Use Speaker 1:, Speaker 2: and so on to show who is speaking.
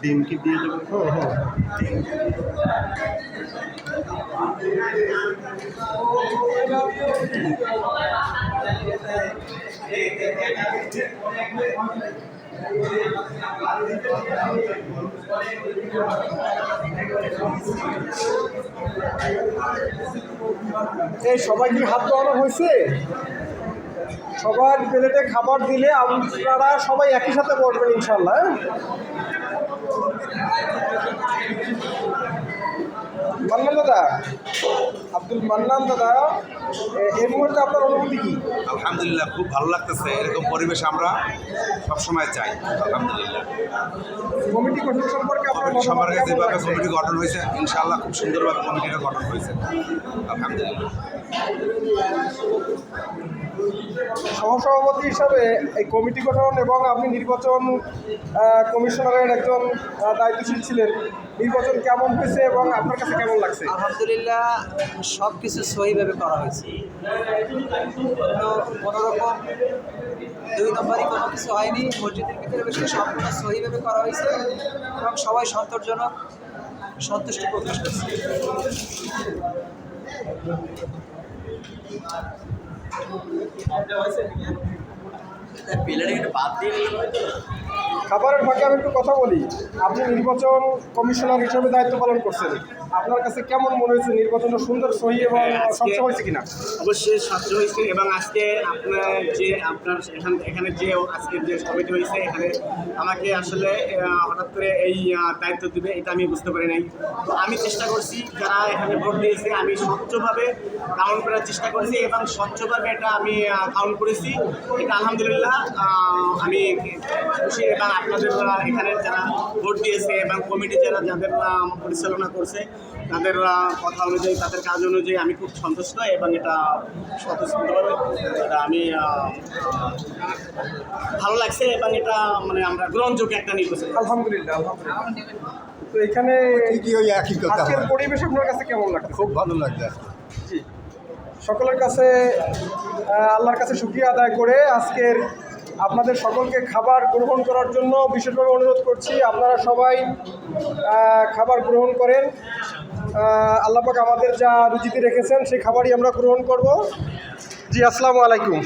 Speaker 1: ডিম কি দিয়ে দেবো?
Speaker 2: এই সবাই কি হাত ধোয়ানো হয়েছে? সবার প্লেটে খাবার দিলে আপনারা সবাই একই সাথে বসবেন ইনশাল্লাহ। মান্নান দাদা, আব্দুল মান্নান দাদা, এই মুহূর্তে আপনার অনুভূতি কি?
Speaker 3: আলহামদুলিল্লাহ, খুব ভালো লাগতেছে। এরকম পরিবেশ আমরা সবসময় চাই। আলহামদুলিল্লাহ।
Speaker 2: কমিটি গঠন সম্পর্কে
Speaker 3: সম্পর্কে যেভাবে কমিটি গঠন হয়েছে, ইনশাআল্লাহ খুব সুন্দরভাবে কমিটিটা গঠন হয়েছে। আলহামদুলিল্লাহ।
Speaker 2: সহসভাপতি হিসাবে এই কমিটি গঠন এবং আপনি নির্বাচন কমিশনারের একজন দায়িত্বশীল ছিলেন, নির্বাচন কেমন হয়েছে এবং আপনার কাছে কেমন লাগছে?
Speaker 4: আলহামদুলিল্লাহ, সব কিছু সহিভাবে করা হয়েছে। কোনোরকম দুই নম্বরই কোনো কিছু হয়নি। মসজিদের ভিতরে বেশি সম্পূর্ণ সহিভাবে করা হয়েছে এবং সবাই সন্তোষজনক সন্তুষ্টি প্রকাশ করছে।
Speaker 2: খাবারের ফাঁকে আমি একটু কথা বলি। আপনি নির্বাচন কমিশনার হিসেবে দায়িত্ব পালন করছেন, আপনার কাছে কেমন মনে হয়েছে? নির্বাচনটা সুন্দর, সহি এবং স্বচ্ছ হয়েছে কিনা?
Speaker 5: অবশ্যই স্বচ্ছ হয়েছে এবং আজকে আপনার এখানে যে আজকের যে কমিটি হয়েছে, এখানে আমাকে আসলে হঠাৎ করে এই দায়িত্ব দিবে এটা আমি বুঝতে পারি নাই। তো আমি চেষ্টা করছি, যারা এখানে ভোট দিয়েছে আমি স্বচ্ছভাবে কাউন্ট করার চেষ্টা করেছি এবং স্বচ্ছভাবে এটা আমি কাউন্ট করেছি। এটা আলহামদুলিল্লাহ আমি খুশি। এবং আপনাদের এখানে যারা ভোট দিয়েছে এবং কমিটি যাদের পরিচালনা করছে, তাদের কথা অনুযায়ী, তাদের কাজ অনুযায়ী আমি খুব সন্তুষ্ট এবং এটা স্বতঃস্ফূর্তভাবে আমি ভালো লাগছে এবং এটা মানে আমরা গ্রহণযোগ্য একটা নির্বাচন।
Speaker 2: আলহামদুলিল্লাহ। তো এখানে আজকের পরিবেশ আপনার কাছে কেমন লাগছে?
Speaker 6: খুব ভালো লাগছে।
Speaker 2: জি, সকলের কাছে আল্লাহর কাছে শুকরিয়া আদায় করে আজকের আপনাদের সকলকে খাবার গ্রহণ করার জন্য বিশেষভাবে অনুরোধ করছি। আপনারা সবাই খাবার গ্রহণ করেন। আল্লাহ পাক আমাদের যা রুচিতে রেখেছেন সেই খাবারই আমরা গ্রহণ করব। জি, আসসালামু আলাইকুম।